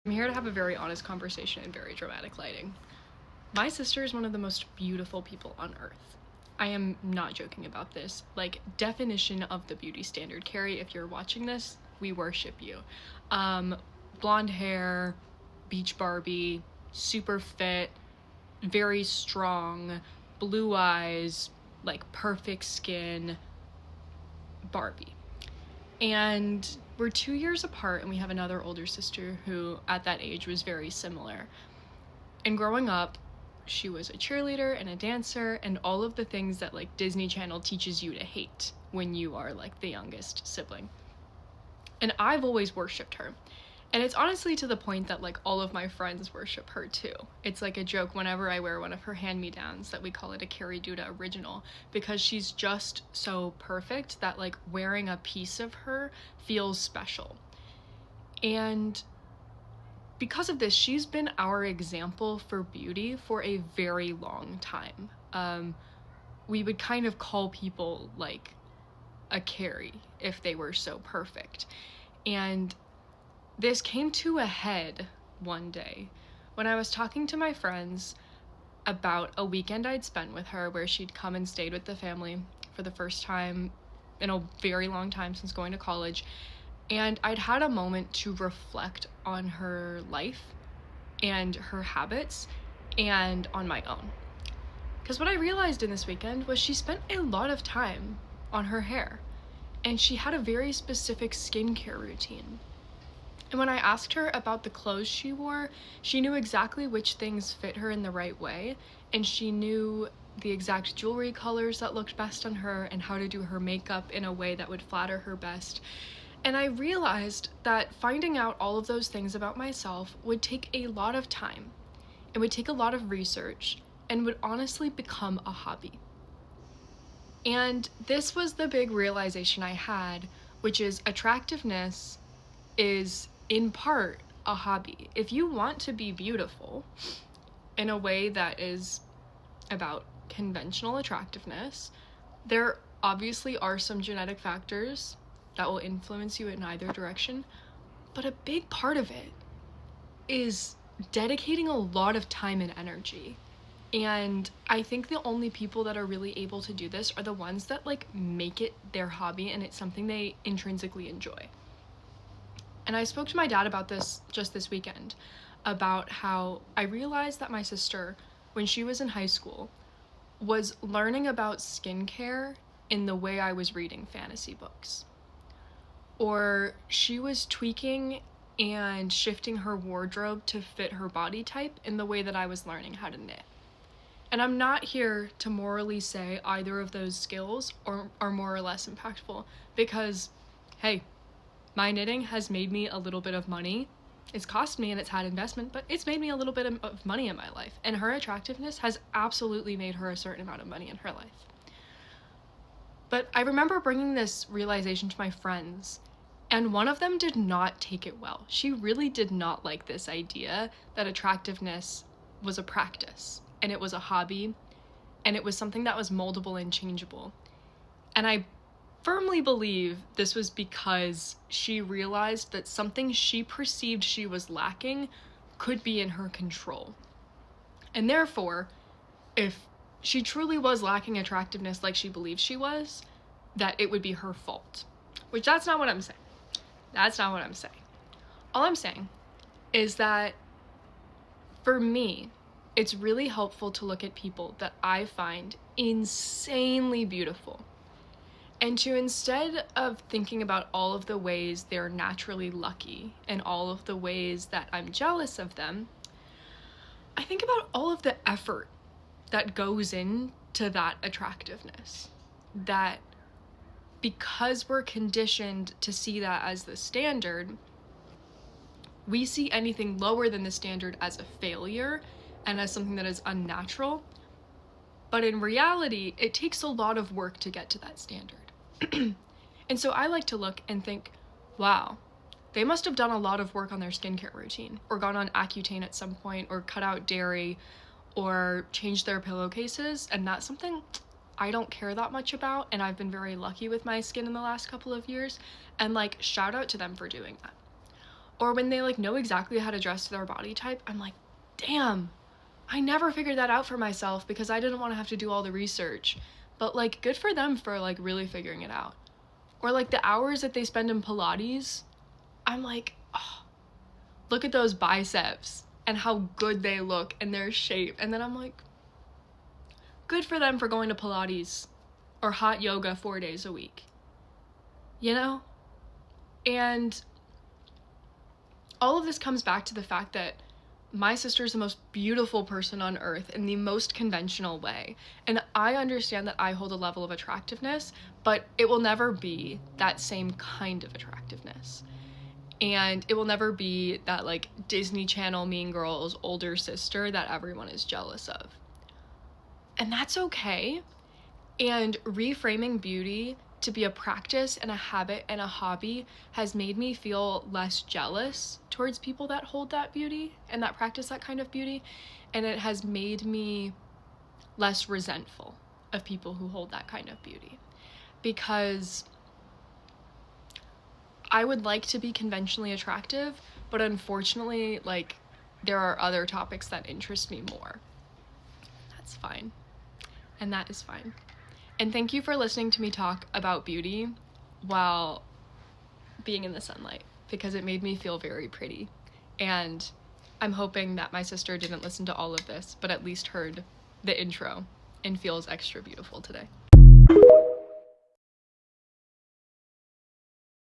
I'm here to have a very honest conversation in very dramatic lighting. My sister is one of the most beautiful people on earth. I am not joking about this. Like, definition of the beauty standard. Carrie, if you're watching this, we worship you. Blonde hair, beach Barbie, super fit, very strong, blue eyes, like perfect skin, Barbie. And we're 2 years apart, and we have another older sister who at that age was very similar. And growing up, she was a cheerleader and a dancer and all of the things that like Disney Channel teaches you to hate when you are like the youngest sibling. And I've always worshipped her. And it's honestly to the point that like all of my friends worship her too. It's like a joke whenever I wear one of her hand-me-downs that we call it a Carrie Duda original, because she's just so perfect that like wearing a piece of her feels special. And because of this, she's been our example for beauty for a very long time. We would kind of call people like a Carrie if they were so perfect. And this came to a head one day when I was talking to my friends about a weekend I'd spent with her where she'd come and stayed with the family for the first time in a very long time since going to college. And I'd had a moment to reflect on her life and her habits and on my own. Because what I realized in this weekend was she spent a lot of time on her hair, and she had a very specific skincare routine. And when I asked her about the clothes she wore, she knew exactly which things fit her in the right way, and she knew the exact jewelry colors that looked best on her and how to do her makeup in a way that would flatter her best. And I realized that finding out all of those things about myself would take a lot of time. It would take a lot of research and would honestly become a hobby. And this was the big realization I had, which is attractiveness is in part a hobby. If you want to be beautiful in a way that is about conventional attractiveness, there obviously are some genetic factors that will influence you in either direction, but a big part of it is dedicating a lot of time and energy. And I think the only people that are really able to do this are the ones that like make it their hobby and it's something they intrinsically enjoy. And I spoke to my dad about this just this weekend, about how I realized that my sister, when she was in high school, was learning about skincare in the way I was reading fantasy books. Or she was tweaking and shifting her wardrobe to fit her body type in the way that I was learning how to knit. And I'm not here to morally say either of those skills are more or less impactful, because, hey, my knitting has made me a little bit of money. It's cost me and it's had investment, but it's made me a little bit of money in my life. And her attractiveness has absolutely made her a certain amount of money in her life. But I remember bringing this realization to my friends, and one of them did not take it well. She really did not like this idea that attractiveness was a practice, and it was a hobby, and it was something that was moldable and changeable. And I firmly believe this was because she realized that something she perceived she was lacking could be in her control. And therefore, if she truly was lacking attractiveness like she believed she was, that it would be her fault. Which that's not what I'm saying. That's not what I'm saying. All I'm saying is that for me, it's really helpful to look at people that I find insanely beautiful, and to, instead of thinking about all of the ways they're naturally lucky and all of the ways that I'm jealous of them, I think about all of the effort that goes into that attractiveness. That because we're conditioned to see that as the standard, we see anything lower than the standard as a failure and as something that is unnatural. But in reality, it takes a lot of work to get to that standard. And so I like to look and think, wow, they must have done a lot of work on their skincare routine, or gone on Accutane at some point, or cut out dairy, or changed their pillowcases, and that's something I don't care that much about, and I've been very lucky with my skin in the last couple of years, and like, shout out to them for doing that. Or when they like know exactly how to dress to their body type, I'm like, damn, I never figured that out for myself because I didn't want to have to do all the research. But like, good for them for like really figuring it out. Or like the hours that they spend in Pilates, I'm like, oh, look at those biceps and how good they look and their shape. And then I'm like, good for them for going to Pilates or hot yoga 4 days a week, you know? And all of this comes back to the fact that my sister is the most beautiful person on earth in the most conventional way. And I understand that I hold a level of attractiveness, but it will never be that same kind of attractiveness. And it will never be that like Disney Channel Mean Girls older sister that everyone is jealous of. And that's okay. And reframing beauty to be a practice and a habit and a hobby has made me feel less jealous towards people that hold that beauty and that practice that kind of beauty. And it has made me less resentful of people who hold that kind of beauty. Because I would like to be conventionally attractive, but unfortunately, like, there are other topics that interest me more. That's fine. And that is fine. And thank you for listening to me talk about beauty while being in the sunlight, because it made me feel very pretty. And I'm hoping that my sister didn't listen to all of this, but at least heard the intro and feels extra beautiful today.